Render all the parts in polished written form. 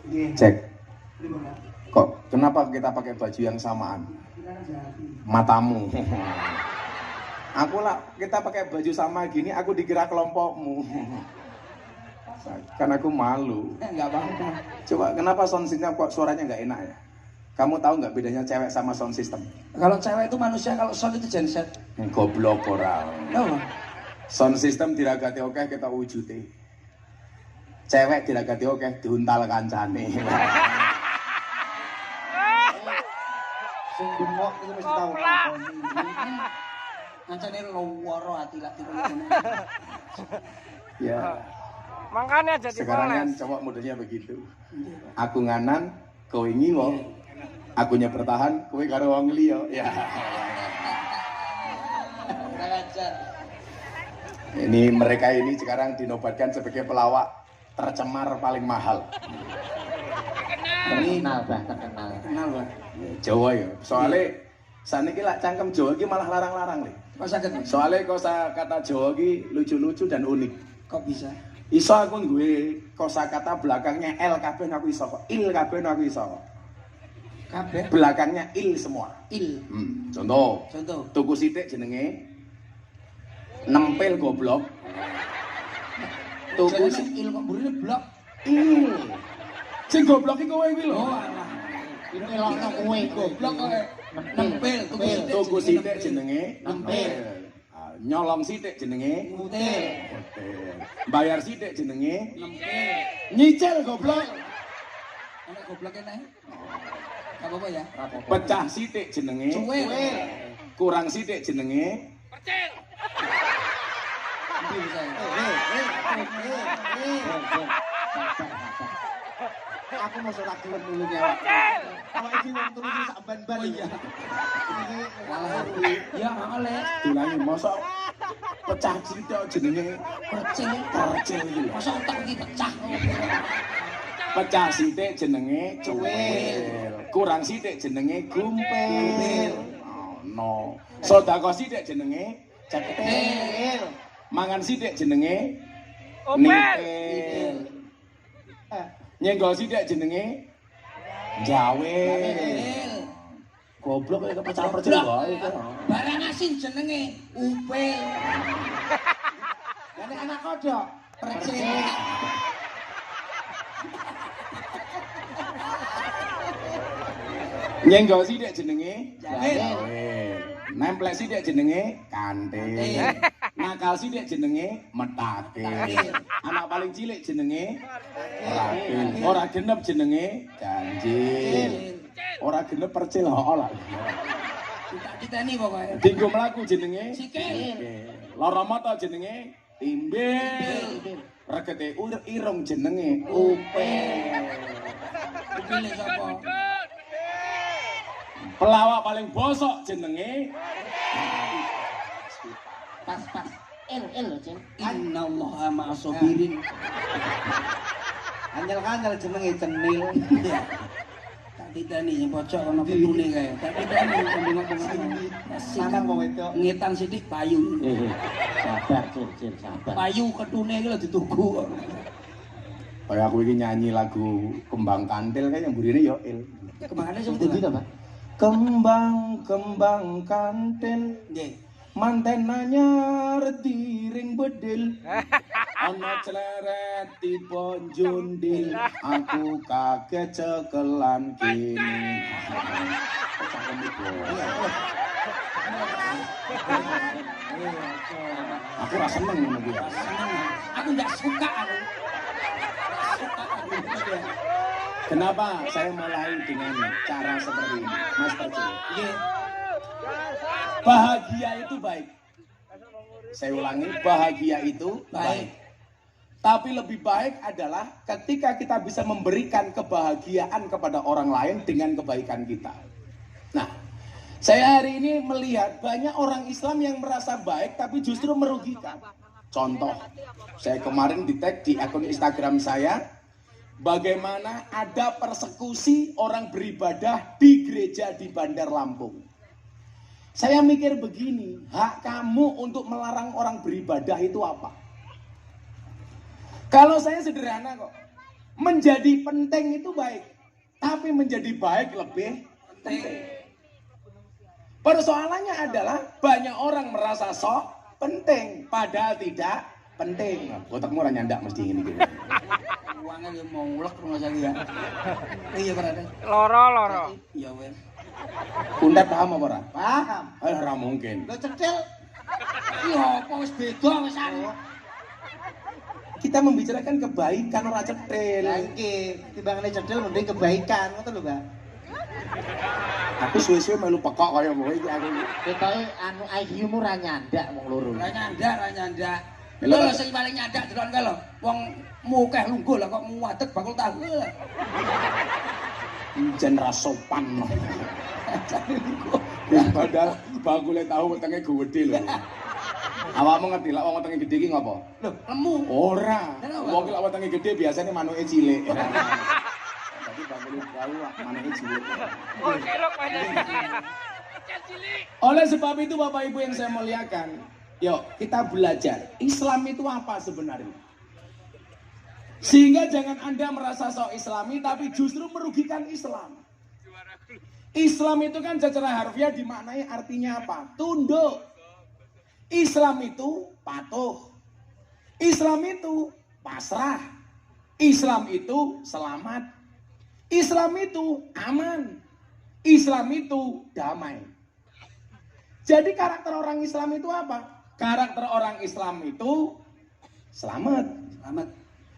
Cek. Kok kenapa kita pakai baju yang samaan? Matamu. Aku lah, kita pakai baju sama gini, aku dikira kelompokmu. Kan aku malu. Enggak apa-apa. Coba kenapa sound system kok suaranya nggak enak ya? Kamu tahu nggak bedanya cewek sama sound system? Kalau cewek itu manusia, kalau sound itu genset. Goblok orang. No. Sound system diragati oke kita wujudi. Cewek diragati oke diuntal kancane. Sing bengok itu mesti tahu. Ngancane loworo ati lati. Ya. Makanya jadi Sekarang kan poles. cowok modelnya begitu. Aku nganan, kowe ngiwo. Akunya bertahan, kowe karo wong liya. Ya. Ini mereka ini sekarang dinobatkan sebagai pelawak tercemar paling mahal. Terkenal bah, terkenal. Kenal, Pak. Jawa ya. Soalnya saniki lak cangkem Jawa iki malah larang-larang nih. Kok saged, Mas? Soalnya kosakata Jawa iki lucu-lucu dan unik. Kok bisa? Iso aku duwe kosakata belakangnya L kabeh aku iso kok. Il kabeh aku iso kok. Kabeh Belakangnya il semua. il. Contoh. Contoh. Tuku sithik jenenge nempel goblok. Tuku Jenenge sithik il kok burine blok. il. Sing goblok iki kowe iki lho. Oh, alah. Ini elokno kowe Goblok kok. Nempel Tuku sithik jenenge nempel. Nyolong sithik jenenge Mutil. bayar sithik jenenge Nempel. nyicil goblok. Ana gobloknya naik. Gak apa-apa ya. Pecah sithik jenenge Cuwil. kurang sithik jenenge Nanti bisa ya. Aku mau surat gelem dulu ya. Kalau iki wong turu iki sak ban-ban ya. Iki Ya, oleh. dilangi mosok pecah sithik jenenge Percil. percil iki lho. Masa otak iki pecah. Pecah sithik jenenge cuwil. Kurang sithik jenenge gumpil. No. Sedekah sithik jenenge cekel. Mangan sithik jenenge Opel. nipil. Nyenggol sithik jenenge jawe. Goblok kaya kepecah percil wae kan. Barang asin jenenge upil. Lah nek anak kodok Percil. Nyenggol sithik jenenge Jawe. Nempel sithik jenenge kantil. Nakal sithik jenenge metate. Anak paling cilik jenenge rakil. Ora genep jenenge ganjil. Ora genep percil ora. Kita ini pokoknya. Dinggo mlaku jenenge Sikil. lara mata jenenge timbil. Regete irung jenenge upil. Dipilih sapa? Pelawak paling bosok jenenge pas il lho, Cin. Innallaha ma'asobirin. Anyel-anyel jenenge cenil. Tak ditani yang pojok ana petune kae. Tak ditani sing ngomong. Lanang kok wedok. Ngetan sithik payu. Sabar, Cin, sabar. Payu ketune iki lho dituku. kayak aku ini nyanyi lagu Kembang Kantil kayak yang burine yo il. Kemana sih Itu gitu, Pak. Kembang kantil Nggih. manten anyar diring bedil ana cleret tipe jundil aku kaget cekelan kini. Aku rasa seneng ngono kuwi. Aku enggak suka aku. Kenapa saya mulai dengan cara seperti ini, Mas Percil? Bahagia itu baik. Saya ulangi, bahagia itu baik. Tapi lebih baik adalah ketika kita bisa memberikan kebahagiaan kepada orang lain dengan kebaikan kita. Nah, saya hari ini melihat banyak orang Islam yang merasa baik tapi justru merugikan. Contoh, saya kemarin di-tag di akun Instagram saya, bagaimana ada persekusi orang beribadah di gereja di Bandar Lampung. Saya mikir begini, hak kamu untuk melarang orang beribadah itu apa? Kalau saya sederhana kok. Menjadi penting itu baik, tapi menjadi baik lebih penting. Persoalannya adalah banyak orang merasa sok penting, padahal tidak penting. Otakmu orang nyandak mesti ini gitu. Uangnya dia mau ulek rumah saya. Iya berada. Loro. Iya wes. Unda paham apa ora? Paham. Ora mungkin. Lo cedel. Iya apa wis beda wis anu. Kita membicarakan kebaikan ora cetil. Lah iki timbangane cedel mending kebaikan ngoten lho, Mbak. Aku suwe-suwe melu pekok kaya kowe iki aku. Ketoke anu IQ-mu ra nyandak wong loro. Ra nyandak. Lho, Lho sing paling nyandak delon kae lho. Wong mukeh lungguh lah kok muadeg bakul tahu. Jen ra sopan. Padahal bakule tahu wetenge gede lho. Awakmu ngerti lak wong wetenge gede iki ngopo? Lho, lemu. Ora. Kenapa? Wong ki lak wetenge gede biasane manuke cilik. Tapi bakule tahu manuke cilik. Oleh sebab itu Bapak Ibu yang saya muliakan, yuk kita belajar Islam itu apa sebenarnya. Sehingga jangan Anda merasa sok Islami tapi justru merugikan Islam. Islam itu kan secara harfiah dimaknai artinya apa? Tunduk. Islam itu patuh. Islam itu pasrah. Islam itu selamat. Islam itu aman. Islam itu damai. Jadi karakter orang Islam itu apa? Karakter orang Islam itu selamat.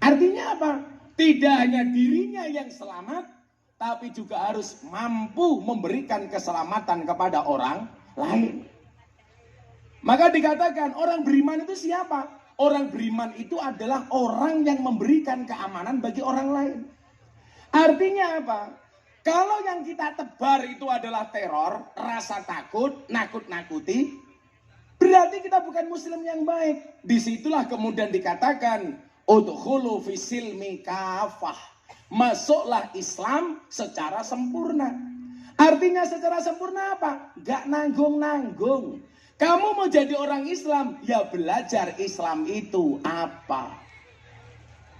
Artinya apa? Tidak hanya dirinya yang selamat, tapi juga harus mampu memberikan keselamatan kepada orang lain. Maka dikatakan orang beriman itu siapa? Orang beriman itu adalah orang yang memberikan keamanan bagi orang lain. Artinya apa? Kalau yang kita tebar itu adalah teror, rasa takut, nakut-nakuti, berarti kita bukan muslim yang baik. Disitulah kemudian dikatakan, udkhulu fisilmi kafah. Masuklah Islam secara sempurna. Artinya secara sempurna apa? Gak nanggung-nanggung. Kamu mau jadi orang Islam, ya belajar Islam itu apa.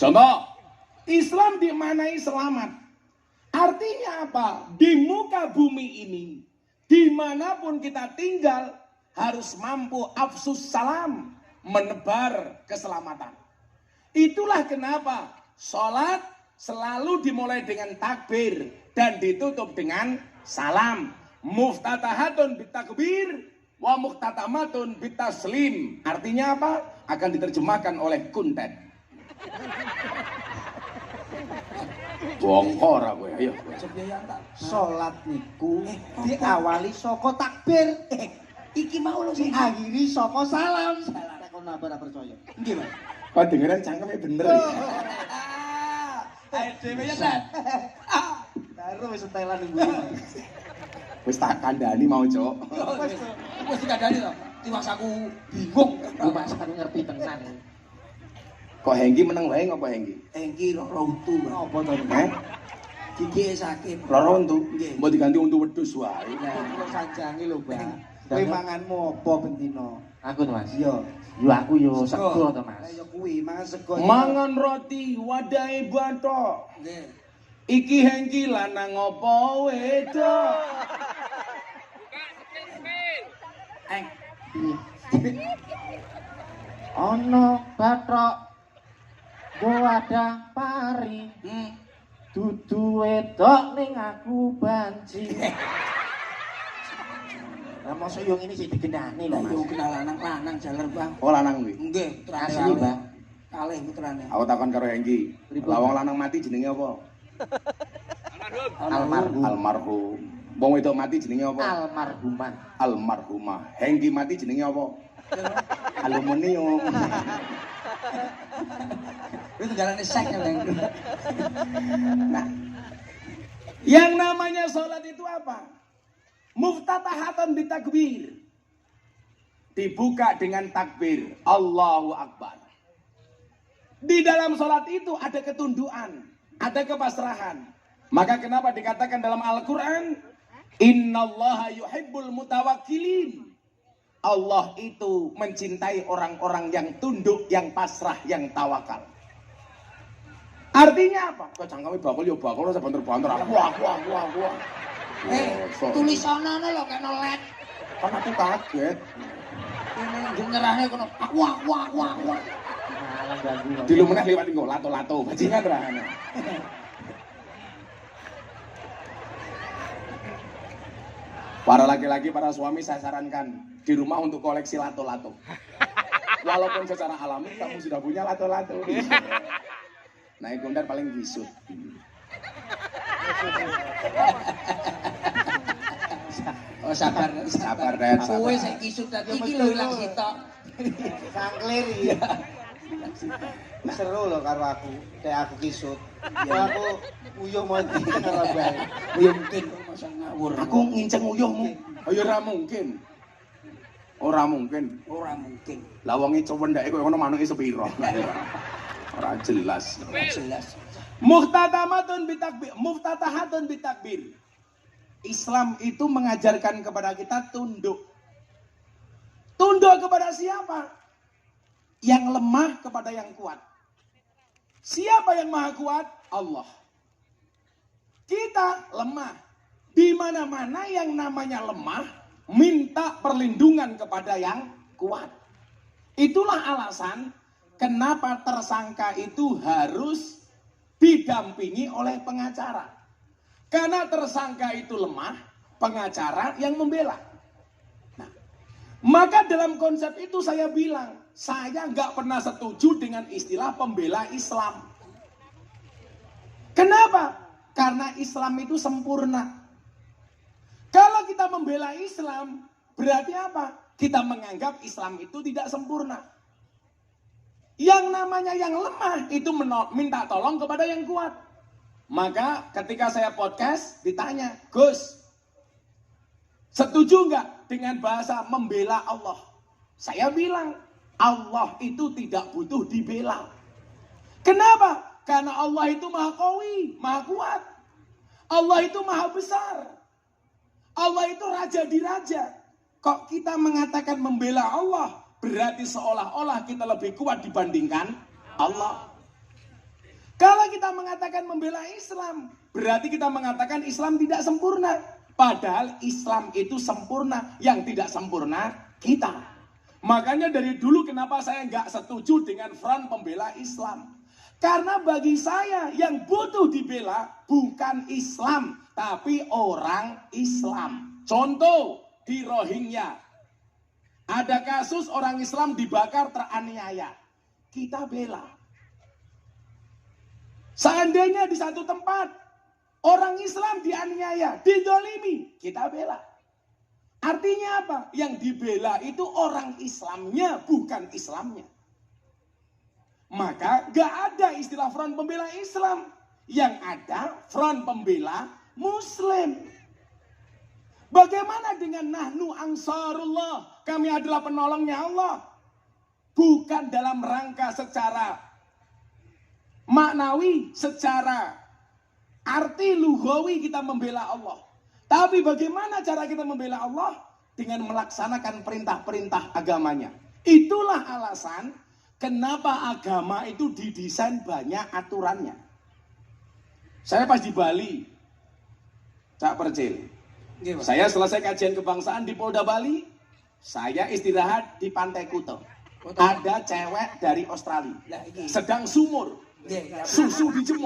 Contoh, Islam dimaknai selamat. Artinya apa? Di muka bumi ini, dimanapun kita tinggal, harus mampu afsus salam, menebar keselamatan. Itulah kenapa sholat selalu dimulai dengan takbir dan ditutup dengan salam. Muftatahatun bitakbir wa muhtatamatun bitaslim. Artinya apa? Akan diterjemahkan oleh Kuntet. Bongkor aku ya, ayo. Salat niku diawali saka takbir. Iki mau lho sing Akhiri saka salam. Nek kono ora percaya. nggih, Mas. Kok dengeran cangkeme bener ya? Ayo dhewe ya, Tat. Karo wis setelan nunggu. Wis tak kandhani mau, Cok. Wis dikandani to. Tiwas aku bingung. Lu masak ngerti tenan. Kok Hengki meneng wae ngopo Hengki? Engki loro untu. Apa to? Gigi sakit. Loro untu. Nggih. Mbok diganti untu wedhus wae. Kok sanjange lho, Mbak. Kowe manganmu apa bendina? Aku to Mas. Iya. Yo aku yo sego to Mas. Lah ya kuwi mangan sego. Mangan roti wadahe bathok. Nggih. Iki Hengki lanang apa wedok? Ono bathok wadah pari. Dudu wedok ning aku banci. Lah mosok yo ngene sik digendani lho Lah yo Mas. kenal lanang-lanang jaler, Bang. Oh lanang kuwi. Nggih, putrane. Asli, Bang. Kalih putrane. Aku takon karo Hengki. Pripun? Lah wong lanang mati jenenge apa? Almarhum. Almarhum. Wong wedok mati jenenge apa? Almarhuman. Almarhumah. Hengki mati jenenge apa? Aluminium. Itu galane sek Bang. Nah, yang namanya sholat itu apa? Muftatahatan bitakbir. Dibuka dengan takbir. Allahu Akbar. Di dalam sholat itu ada ketundukan, ada kepasrahan. Maka kenapa dikatakan dalam Al-Quran, Innallaha yuhibbul mutawakkilin. Allah itu mencintai orang-orang yang tunduk, yang pasrah, yang tawakal. Artinya apa? Kok cangkeme bakul ya bakul ora banter-banter. Aku. Tulisanane lho kena let. Kan aku kaget. Ini nyerahnya kono. Aku. Malah ganggu. Di lumeneh liwat nggo lato-lato bajingan ra. Para laki-laki, para suami saya sarankan di rumah untuk koleksi lato-lato. Walaupun secara alami kamu sudah punya lato-lato. Nah, Gondar paling gisut. Oh sabar. Den, Kowe sabar. sik kisut tadi iki lho ilang sitok. Sangklir ya. Seru loh karo aku, kayak aku kisut. Ya aku uyuh monti karo bae. Ya mungkin kok masa ngawur. Aku nginceng uyuhmu. Oh ya ora mungkin. Ora mungkin. Ora mungkin. Lah wong e cowendake koyo ngono manuke sepiro. Ora jelas. Jelas. Muftatahatun bitakbir. Islam itu mengajarkan kepada kita tunduk. Tunduk kepada siapa? Yang lemah kepada yang kuat. Siapa yang maha kuat? Allah. Kita lemah. Di mana-mana yang namanya lemah, minta perlindungan kepada yang kuat. Itulah alasan kenapa tersangka itu harus didampingi oleh pengacara. Karena tersangka itu lemah, pengacara yang membela. Nah, maka dalam konsep itu saya bilang, saya nggak pernah setuju dengan istilah pembela Islam. Kenapa? Karena Islam itu sempurna. Kalau kita membela Islam, berarti apa? Kita menganggap Islam itu tidak sempurna. Yang namanya yang lemah itu minta tolong kepada yang kuat. Maka ketika saya podcast ditanya, Gus, setuju nggak dengan bahasa membela Allah? Saya bilang, Allah itu tidak butuh dibela. Kenapa? Karena Allah itu maha qawi, maha kuat. Allah itu maha besar. Allah itu raja di raja. Kok kita mengatakan membela Allah, berarti seolah-olah kita lebih kuat dibandingkan Allah. Kalau kita mengatakan membela Islam, berarti kita mengatakan Islam tidak sempurna. Padahal Islam itu sempurna, yang tidak sempurna kita. Makanya dari dulu kenapa saya nggak setuju dengan front pembela Islam. Karena bagi saya yang butuh dibela bukan Islam, tapi orang Islam. Contoh di Rohingya. Ada kasus orang Islam dibakar teraniaya. Kita bela. Seandainya di satu tempat orang Islam dianiaya, dizalimi, kita bela. Artinya apa? Yang dibela itu orang Islamnya, bukan Islamnya. Maka gak ada istilah front pembela Islam. Yang ada front pembela Muslim. Bagaimana dengan nahnu ansarullah? Kami adalah penolongnya Allah. Bukan dalam rangka secara maknawi, secara arti lughawi kita membela Allah. Tapi bagaimana cara kita membela Allah? Dengan melaksanakan perintah-perintah agamanya. Itulah alasan kenapa agama itu didesain banyak aturannya. Saya pas di Bali, Cak Percil. Saya selesai kajian kebangsaan di Polda Bali. Saya istirahat di Pantai Kuta. Ada cewek dari Australia. Sedang sumur. Susu dijemur.